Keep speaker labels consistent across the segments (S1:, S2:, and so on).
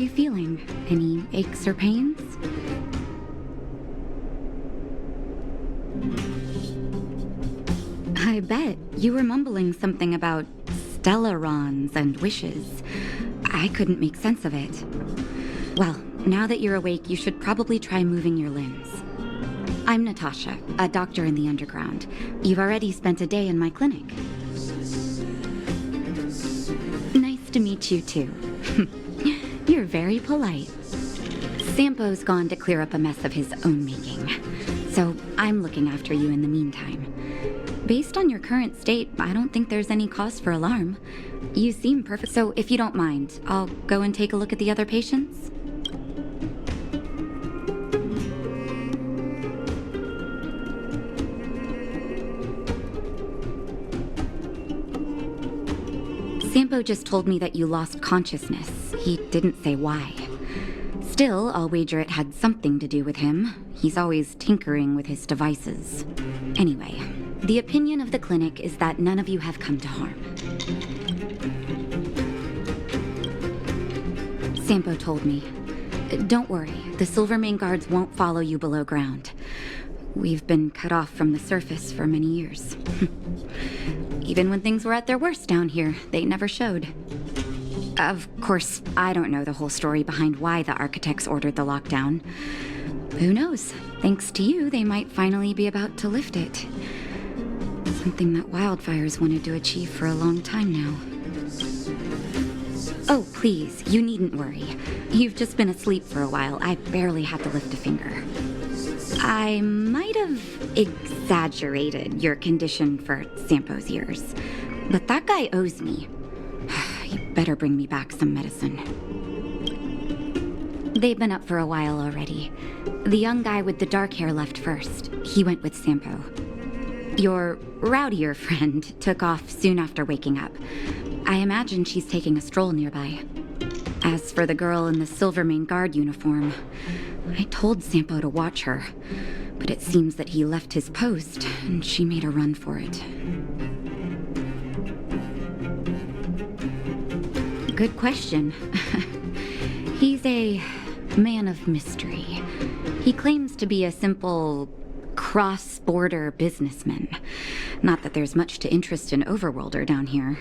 S1: you feeling? Any aches or pains? I bet. You were mumbling something about stellarons and wishes. I couldn't make sense of it. Well, now that you're awake, you should probably try moving your limbs. I'm Natasha, a doctor in the underground. You've already spent a day in my clinic. Nice to meet you, too. You're very polite. Sampo's gone to clear up a mess of his own making, so I'm looking after you in the meantime. Based on your current state, I don't think there's any cause for alarm. You seem perfect, so if you don't mind, I'll go and take a look at the other patients. Sampo just told me that you lost consciousness. He didn't say why. Still, I'll wager it had something to do with him. He's always tinkering with his devices. Anyway, the opinion of the clinic is that none of you have come to harm. Sampo told me. Don't worry, the Silvermane guards won't follow you below ground. We've been cut off from the surface for many years. Even when things were at their worst down here, they never showed. Of course, I don't know the whole story behind why the architects ordered the lockdown. Who knows? Thanks to you, they might finally be about to lift it. Something that wildfires wanted to achieve for a long time now. Oh, please, you needn't worry. You've just been asleep for a while. I barely had to lift a finger. I might have exaggerated your condition for Sampo's years, but that guy owes me. You better bring me back some medicine. They've been up for a while already. The young guy with the dark hair left first. He went with Sampo. Your rowdier friend took off soon after waking up. I imagine she's taking a stroll nearby. As for the girl in the Silvermane guard uniform, I told Sampo to watch her, but it seems that he left his post and she made a run for it. Good question. He's a man of mystery. He claims to be a simple cross-border businessman. Not that there's much to interest an overworlder down here.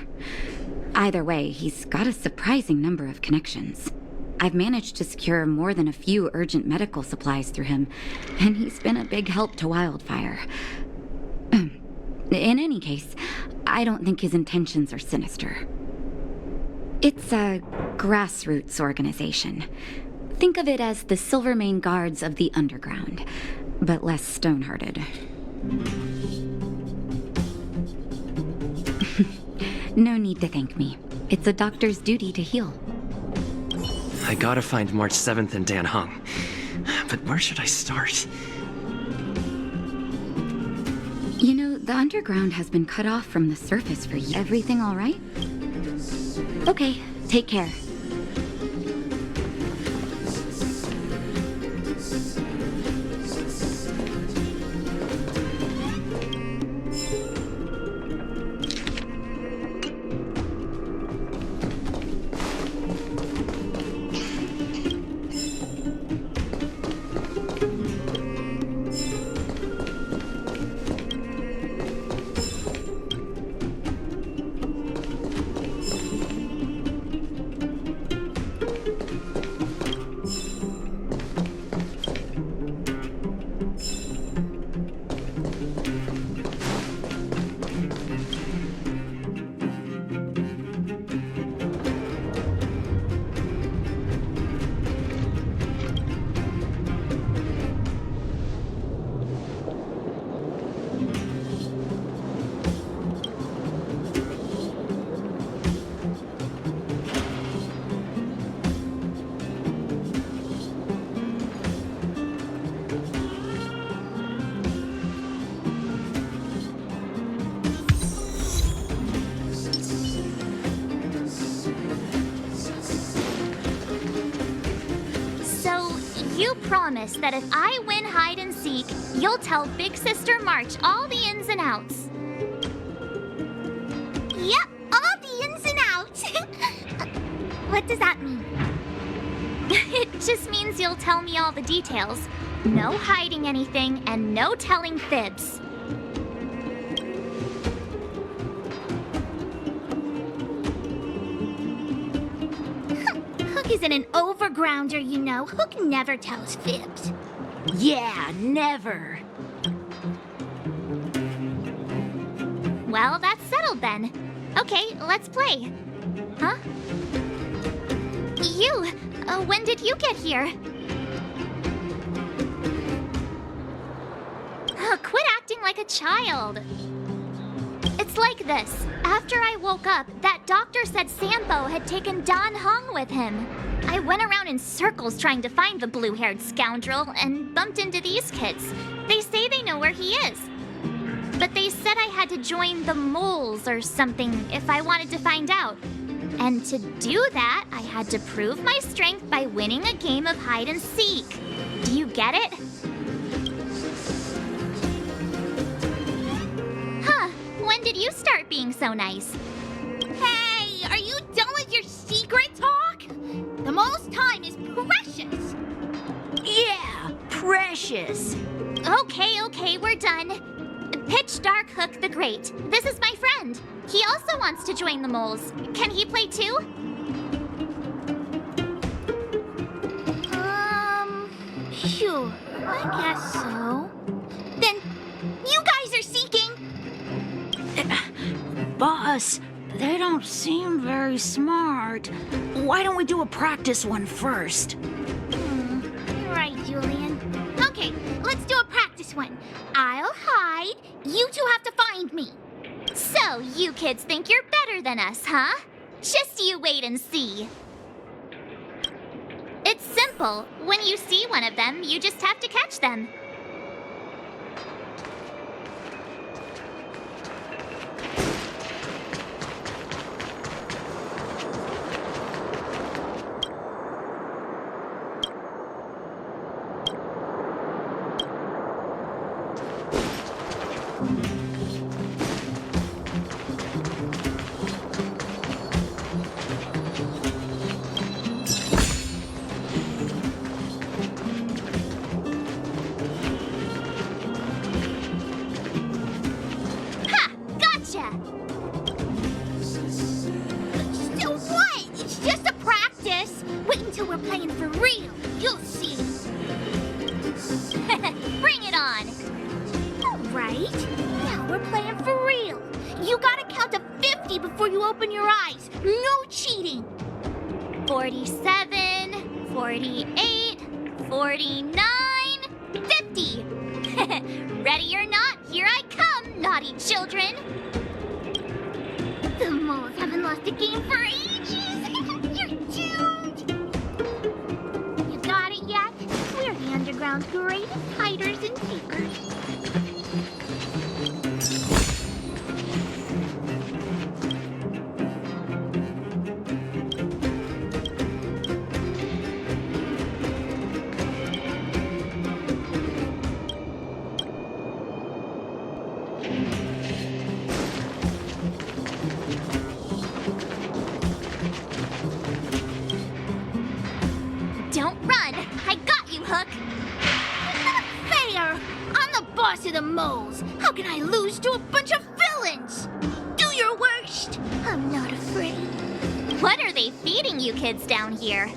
S1: Either way, he's got a surprising number of connections. I've managed to secure more than a few urgent medical supplies through him, and he's been a big help to Wildfire. In any case, I don't think his intentions are sinister. It's a grassroots organization. Think of it as the Silvermane Guards of the Underground, but less stone-hearted. No need to thank me. It's a doctor's duty to heal.
S2: I gotta find March 7th and Dan Hung. But where should I start?
S1: You know, the underground has been cut off from the surface for years. Everything all right? Okay, take care.
S3: You promise that if I win hide and seek, you'll tell Big Sister March all the ins and outs.
S4: Yep, all the ins and outs. What does that mean?
S3: It just means you'll tell me all the details. No hiding anything and no telling fibs. Hook isn't an overgrounder, you know. Hook never tells fibs.
S4: Yeah, never.
S3: Well, that's settled then. Okay, let's play. Huh? You, when did you get here? Quit acting like a child. It's like this. After I woke up, that doctor said Sampo had taken Dan Hong with him. I went around in circles trying to find the blue-haired scoundrel and bumped into these kids. They say they know where he is. But they said I had to join the moles or something if I wanted to find out. And to do that, I had to prove my strength by winning a game of hide and seek. Do you get it? Huh, when did you start being so nice?
S5: Hey, are you done with your secret talk? The most time is precious.
S4: Yeah, precious.
S3: Okay, we're done. Pitch Dark Hook the Great. This is my friend. He also wants to join the moles. Can he play too?
S5: Sure, I guess so. Then, you guys are seeking.
S4: Boss, they don't seem very smart. Why don't we do a practice one first?
S5: You're right, Julian. Okay, let's do a practice one. I'll hide. You two have to find me.
S3: So, you kids think you're better than us, huh? Just you wait and see. It's simple. When you see one of them, you just have to catch them.
S5: So what? It's just a practice. Wait until we're playing for real. You'll see.
S3: Bring it on.
S5: All right. Now we're playing for real. You gotta count to 50 before you open your eyes. No cheating.
S3: 47, 48, 49, 50. Ready or not, here I come, naughty children.
S5: The moles haven't lost a game for ages. You're doomed. You got it yet? We're the underground's greatest hiders and seekers.
S3: Don't run. I got you, Hook.
S5: Not fair. I'm the boss of the moles. How can I lose to a bunch of villains? Do your worst. I'm not afraid.
S3: What are they feeding you kids down here?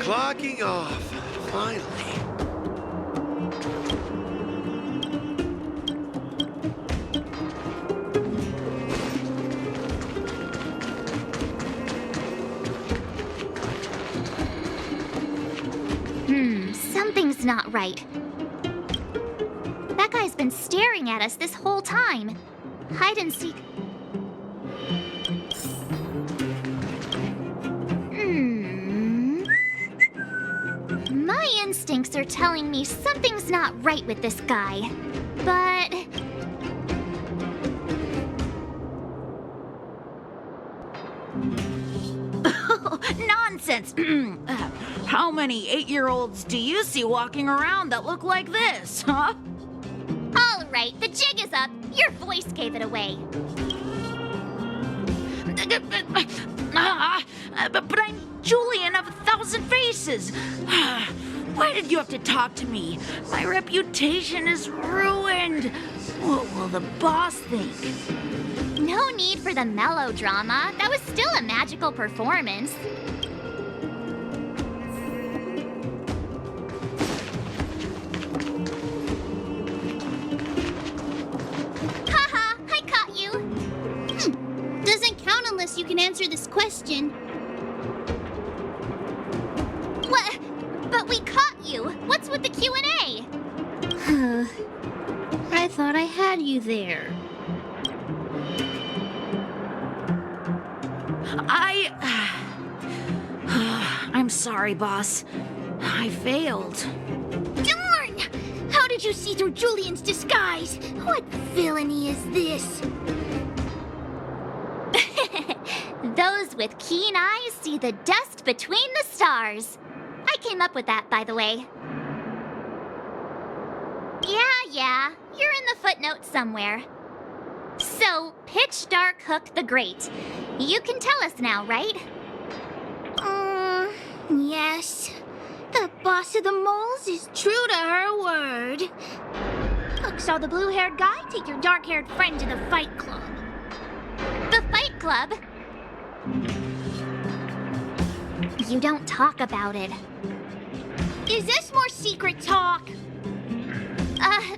S6: Clocking off, finally.
S3: Something's not right. That guy's been staring at us this whole time. Hide and seek. My instincts are telling me something's not right with this guy. But...
S4: Nonsense! How many 8-year-olds do you see walking around that look like this, huh?
S3: right, the jig is up. Your voice gave it away.
S4: But I'm Julian of 1,000 Faces. Why did you have to talk to me? My reputation is ruined. What will the boss think?
S3: No need for the melodrama. That was still a magical performance. Haha, I caught you.
S5: Doesn't count unless you can answer this question.
S3: What? But we caught you. What's with the Q&A?
S5: I thought I had you there.
S4: I'm sorry, boss. I failed.
S5: Darn! How did you see through Julian's disguise? What villainy is this?
S3: Those with keen eyes see the dust between the stars. I came up with that, by the way. Yeah, you're in the footnotes somewhere. So, Pitch Dark Hook the Great. You can tell us now, right?
S5: Yes. The boss of the moles is true to her word. Hook saw the blue-haired guy take your dark-haired friend to the fight club.
S3: The Fight Club? You don't talk about it.
S5: Is this more secret talk?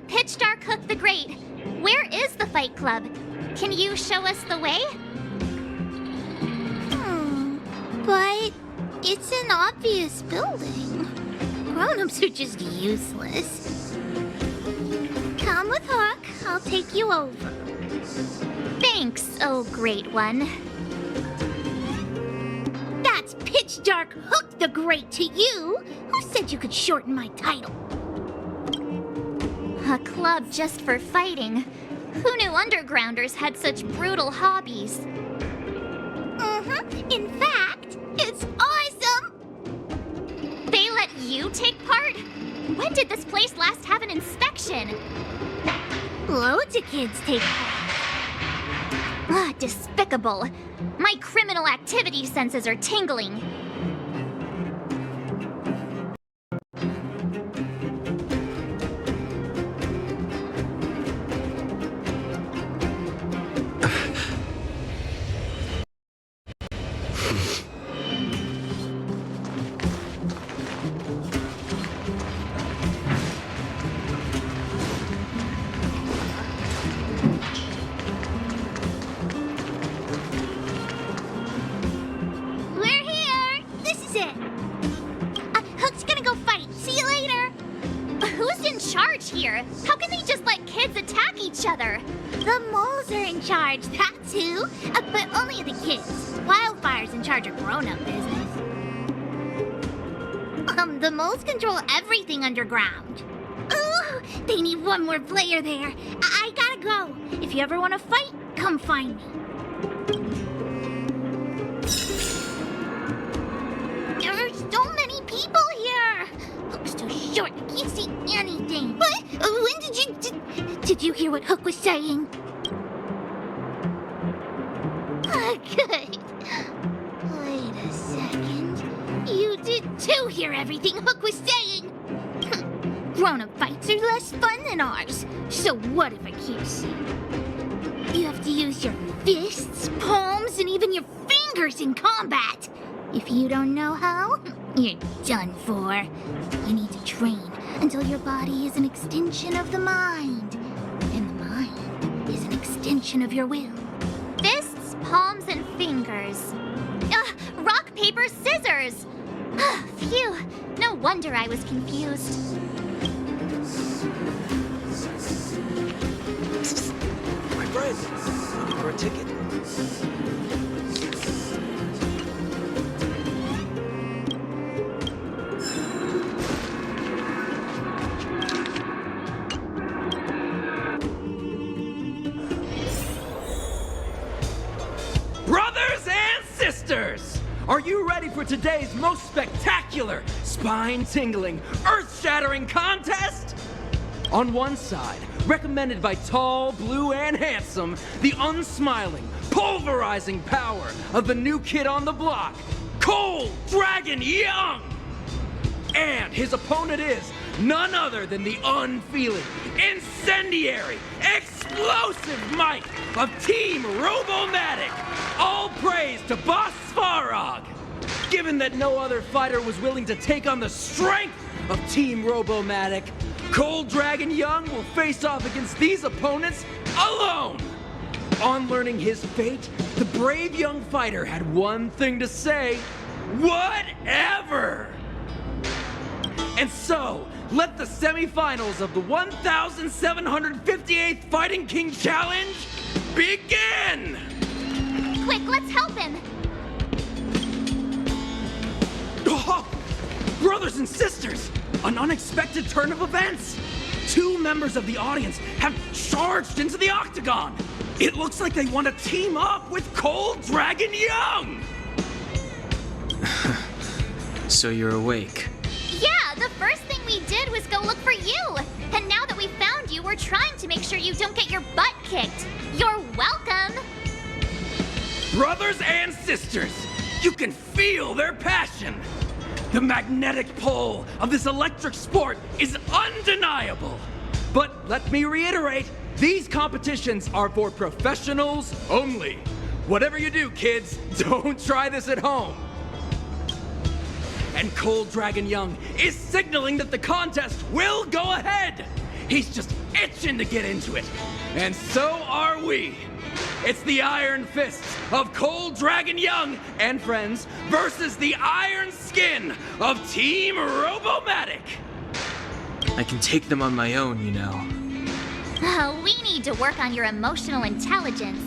S3: Pitch Dark Hook the Great. Where is the Fight Club? Can you show us the way?
S5: But it's an obvious building. Grown-ups are just useless. Come with Hook. I'll take you over.
S3: Thanks, oh great one.
S5: That's Pitch Dark Hook the Great to you. Who said you could shorten my title?
S3: A club just for fighting. Who knew undergrounders had such brutal hobbies?
S5: In fact, it's awesome!
S3: They let you take part? When did this place last have an inspection?
S5: Loads of kids take part.
S3: Despicable. My criminal activity senses are tingling.
S5: We're here! This is it! Hook's gonna go fight. See you later!
S3: Who's in charge here? How can they just let kids attack each other?
S5: The moles are in charge, that's who. But only the kids. Wildfire's in charge of grown-up business. The moles control everything underground. Ooh, they need one more player there. I gotta go. If you ever want to fight, come find me. There's so many people here. Hook's too short. I can't see anything. What? When did you... Did you hear what Hook was saying? Good. Wait a second. You did too hear everything Hook was saying. Grown-up fights are less fun than ours. So what if I can't see? You have to use your fists, palms, and even your fingers in combat. If you don't know how, you're done for. You need to train until your body is an extension of the mind. And the mind is an extension of your will.
S3: Fists, palms, and fingers. Rock, paper, scissors! Phew, no wonder I was confused.
S6: My friend, looking for a ticket?
S7: Brothers and sisters, are you ready for today's most spectacular, spine-tingling, earth-shattering contest? On one side, recommended by tall, blue, and handsome, the unsmiling, pulverizing power of the new kid on the block, Cold Dragon Young! And his opponent is none other than the unfeeling, incendiary, explosive might of Team Robomatic! All praise to Boss Svarog! Given that no other fighter was willing to take on the strength of Team Robomatic, Cold Dragon Young will face off against these opponents alone! On learning his fate, the brave young fighter had one thing to say: whatever! And so, let the semifinals of the 1,758th Fighting King Challenge begin!
S3: Quick, let's help him!
S7: Oh, brothers and sisters, an unexpected turn of events! 2 members of the audience have charged into the octagon! It looks like they want to team up with Cold Dragon Young!
S2: So you're awake.
S3: Yeah, the first thing we did was go look for you! And now that we found you, we're trying to make sure you don't get your butt kicked! You're welcome!
S7: Brothers and sisters, you can feel their passion! The magnetic pull of this electric sport is undeniable! But let me reiterate, these competitions are for professionals only. Whatever you do, kids, don't try this at home. And Cold Dragon Young is signaling that the contest will go ahead. He's just itching to get into it. And so are we. It's the Iron Fists of Cold Dragon Young and friends versus the Iron Skin of Team Robomatic.
S2: I can take them on my own, you know.
S3: We need to work on your emotional intelligence.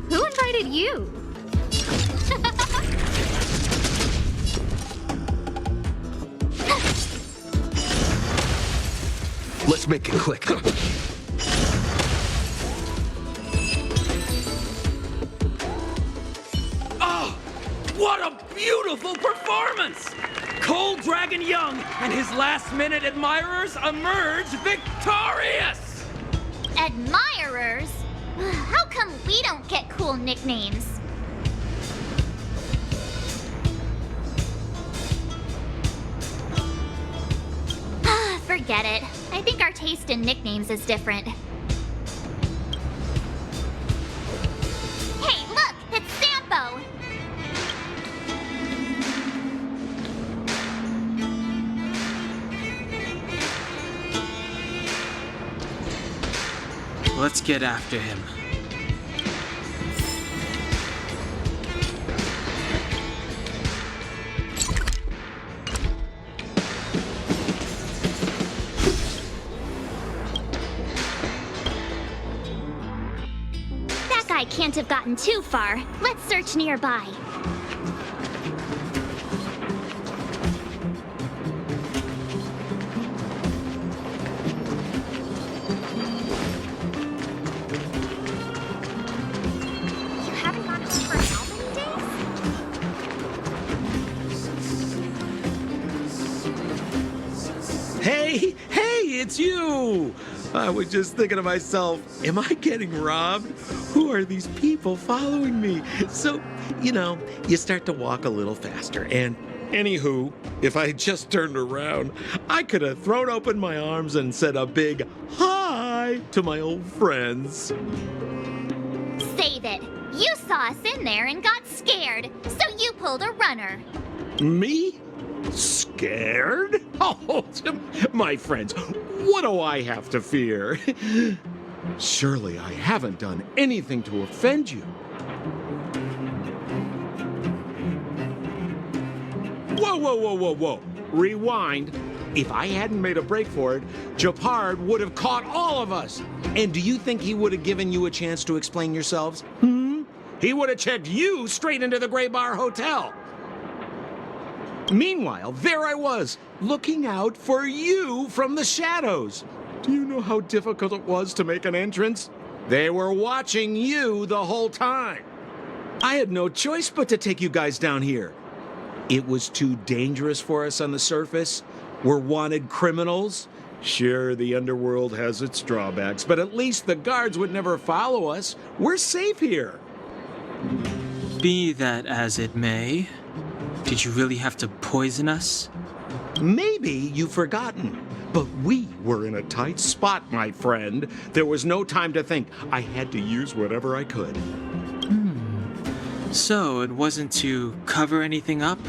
S5: Who invited you?
S6: Let's make it quick.
S7: Oh, what a beautiful performance! Cold Dragon Young and his last-minute admirers emerge victorious!
S3: Admirers? How come we don't get cool nicknames? Forget it. I think our taste in nicknames is different. Hey, look! It's Sampo!
S2: Let's get after him.
S3: That guy can't have gotten too far. Let's search nearby. You haven't gone home for how many days?
S8: Hey, it's you! I was just thinking to myself, am I getting robbed? Who are these people following me? So, you start to walk a little faster. And anywho, if I had just turned around, I could have thrown open my arms and said a big hi to my old friends.
S3: Save it. You saw us in there and got scared, so you pulled a runner.
S8: Me? Scared? Oh, my friends, what do I have to fear? Surely I haven't done anything to offend you. Whoa. Rewind. If I hadn't made a break for it, Japard would have caught all of us. And do you think he would have given you a chance to explain yourselves? He would have checked you straight into the Gray Bar Hotel. Meanwhile, there I was, looking out for you from the shadows. Do you know how difficult it was to make an entrance? They were watching you the whole time. I had no choice but to take you guys down here. It was too dangerous for us on the surface. We're wanted criminals. Sure, the underworld has its drawbacks, but at least the guards would never follow us. We're safe here.
S9: Be that as it may, did you really have to poison us?
S8: Maybe you've forgotten, but we were in a tight spot, my friend. There was no time to think. I had to use whatever I could.
S9: So it wasn't to cover anything up?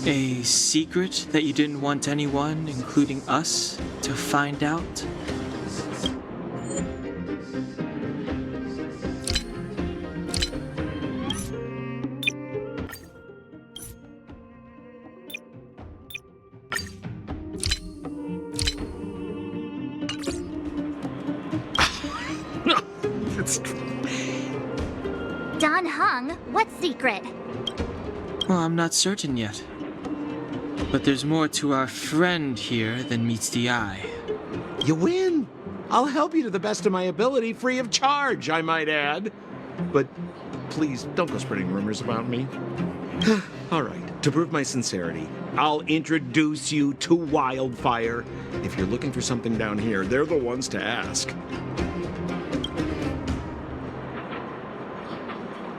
S9: A secret that you didn't want anyone, including us, to find out?
S3: Don Hung, what secret?
S9: Well, I'm not certain yet. But there's more to our friend here than meets the eye.
S8: You win. I'll help you to the best of my ability, free of charge, I might add. But please, don't go spreading rumors about me. All right, to prove my sincerity, I'll introduce you to Wildfire. If you're looking for something down here, they're the ones to ask.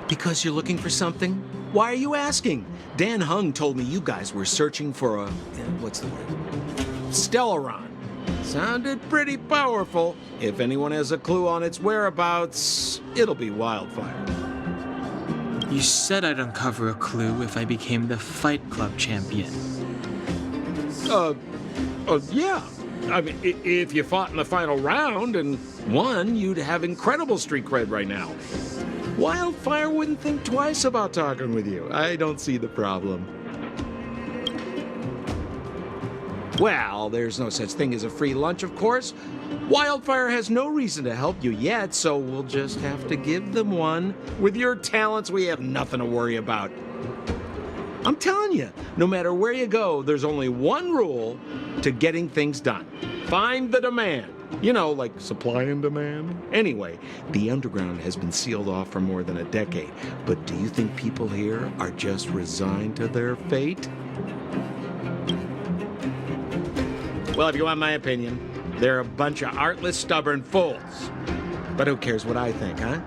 S8: Because you're looking for something? Why are you asking? Dan Hung told me you guys were searching for a... what's the word? Stellaron. Sounded pretty powerful. If anyone has a clue on its whereabouts, it'll be Wildfire.
S9: You said I'd uncover a clue if I became the Fight Club champion.
S8: Yeah. I mean, if you fought in the final round and won, you'd have incredible street cred right now. Wildfire wouldn't think twice about talking with you. I don't see the problem. Well, there's no such thing as a free lunch, of course. Wildfire has no reason to help you yet, so we'll just have to give them one. With your talents, we have nothing to worry about. I'm telling you, no matter where you go, there's only one rule to getting things done. Find the demand. You know, like supply and demand. Anyway, the underground has been sealed off for more than a decade. But do you think people here are just resigned to their fate? Well, if you want my opinion, they're a bunch of artless, stubborn fools. But who cares what I think, huh?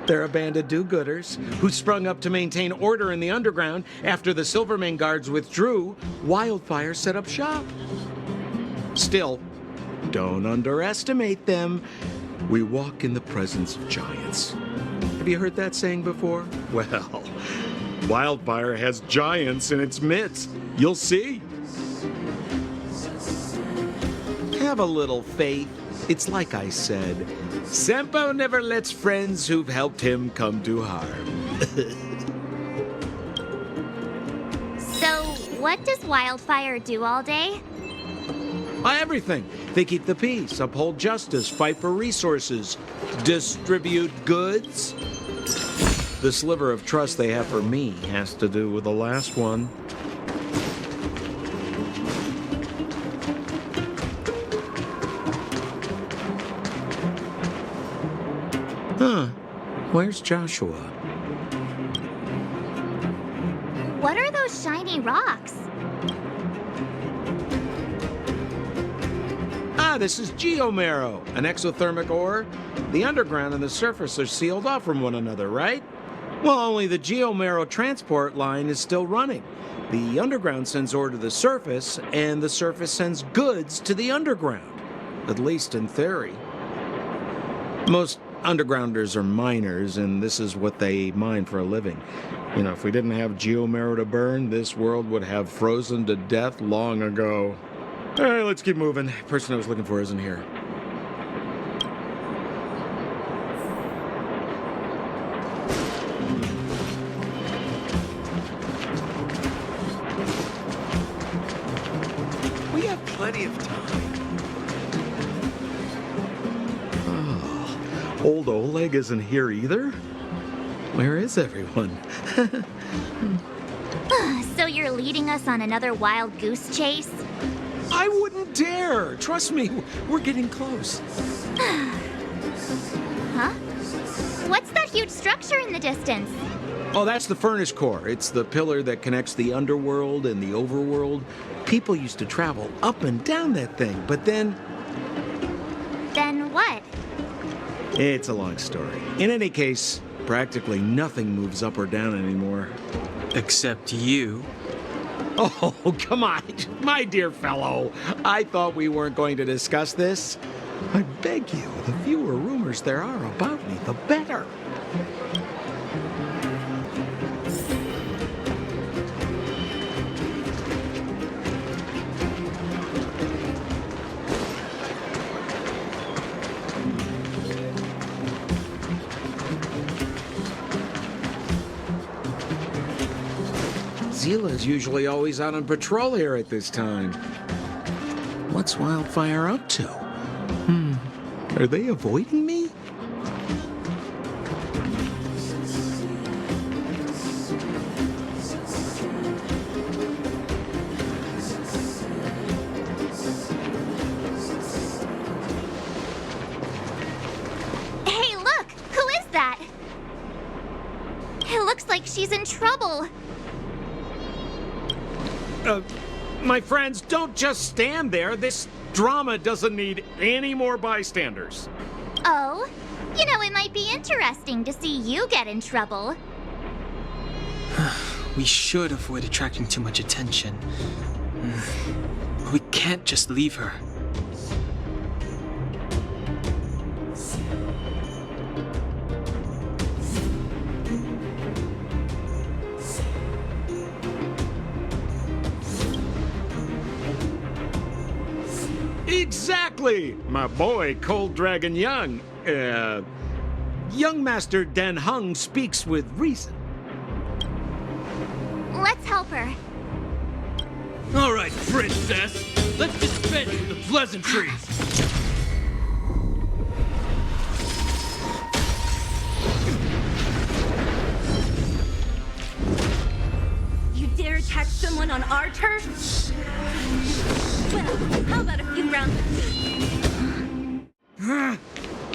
S8: They're a band of do-gooders who sprung up to maintain order in the underground. After the Silvermane guards withdrew, Wildfire set up shop. Still, don't underestimate them. We walk in the presence of giants. Have you heard that saying before? Well, Wildfire has giants in its midst. You'll see. Have a little faith. It's like I said, Sampo never lets friends who've helped him come to harm.
S3: So, what does Wildfire do all day?
S8: Everything. They keep the peace, uphold justice, fight for resources, distribute goods. The sliver of trust they have for me has to do with the last one. Huh. Where's Joshua?
S3: What are those shiny rocks?
S8: This is geomarrow, an exothermic ore. The underground and the surface are sealed off from one another, right? Well, only the geomarrow transport line is still running. The underground sends ore to the surface, and the surface sends goods to the underground. At least in theory. Most undergrounders are miners, and this is what they mine for a living. You know, if we didn't have geomarrow to burn, this world would have frozen to death long ago. All right, let's keep moving. The person I was looking for isn't here.
S6: We have plenty of time.
S8: Oh, old Oleg isn't here either? Where is everyone?
S3: So you're leading us on another wild goose chase?
S8: I wouldn't dare. Trust me, we're getting close.
S3: Huh? What's that huge structure in the distance?
S8: Oh, that's the furnace core. It's the pillar that connects the underworld and the overworld. People used to travel up and down that thing, but then...
S3: Then what?
S8: It's a long story. In any case, practically nothing moves up or down anymore.
S9: Except you.
S8: Oh, come on, my dear fellow. I thought we weren't going to discuss this. I beg you, the fewer rumors there are about me, the better. Zila's usually always out on patrol here at this time. What's Wildfire up to? Are they avoiding me?
S3: Hey, look! Who is that? It looks like she's in trouble.
S8: My friends, don't just stand there. This drama doesn't need any more bystanders.
S3: Oh? You know, it might be interesting to see you get in trouble.
S9: We should avoid attracting too much attention. We can't just leave her.
S8: Exactly! My boy, Cold Dragon Young. Young Master Dan Hung speaks with reason.
S3: Let's help her.
S7: All right, princess. Let's dispense with the pleasantries.
S10: You dare attack someone on our turf? Well, how about a few rounds of me?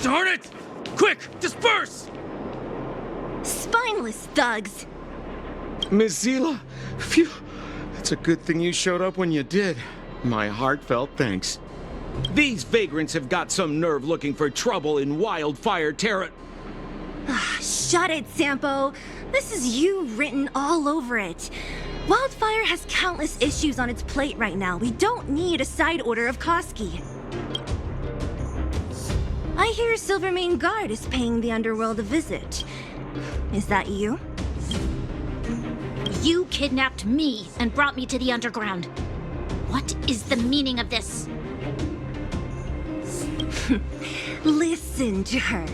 S7: Darn it! Quick, disperse!
S10: Spineless thugs!
S8: Miss Zila, phew. It's a good thing you showed up when you did. My heartfelt thanks. These vagrants have got some nerve looking for trouble in Wildfire Terra.
S10: Shut it, Sampo. This is you written all over it. Wildfire has countless issues on its plate right now. We don't need a side order of Koski. I hear Silvermane Guard is paying the underworld a visit. Is that you?
S5: You kidnapped me and brought me to the underground. What is the meaning of this?
S10: Listen to her.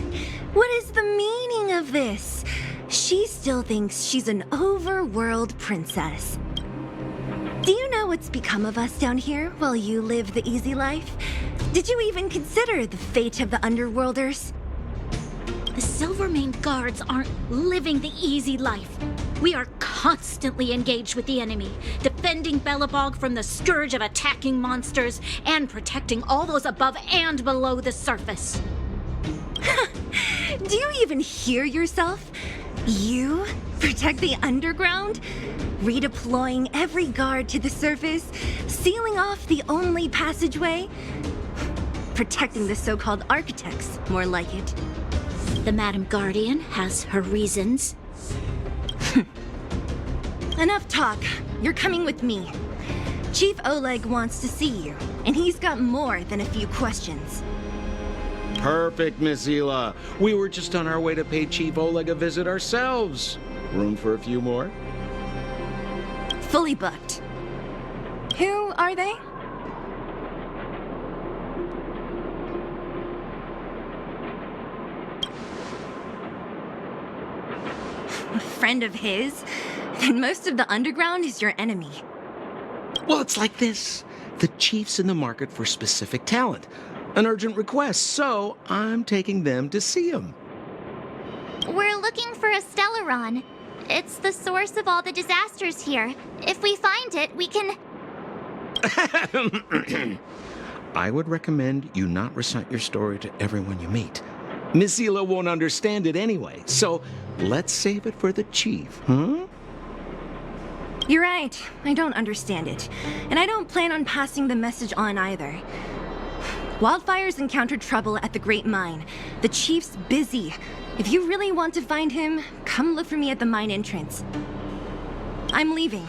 S10: What is the meaning of this? She still thinks she's an overworld princess. Do you know what's become of us down here while you live the easy life? Did you even consider the fate of the underworlders?
S5: The Silvermane Guards aren't living the easy life. We are constantly engaged with the enemy, defending Bellabog from the scourge of attacking monsters and protecting all those above and below the surface.
S10: Do you even hear yourself? You protect the underground? Redeploying every guard to the surface? Sealing off the only passageway? Protecting the so-called architects, more like it.
S5: The Madam Guardian has her reasons.
S10: Enough talk. You're coming with me. Chief Oleg wants to see you, and he's got more than a few questions.
S8: Perfect, Miss Zila. We were just on our way to pay Chief Oleg a visit ourselves. Room for a few more?
S10: Fully booked. Who are they? A friend of his? Then most of the underground is your enemy.
S8: Well, it's like this. The chief's in the market for specific talent. An urgent request, so I'm taking them to see him.
S3: We're looking for a Stellaron. It's the source of all the disasters here. If we find it, we can...
S8: I would recommend you not recite your story to everyone you meet. Miss Hila won't understand it anyway, so let's save it for the chief, huh?
S10: You're right. I don't understand it. And I don't plan on passing the message on either. Wildfire's encountered trouble at the Great Mine. The chief's busy. If you really want to find him, come look for me at the mine entrance. I'm leaving.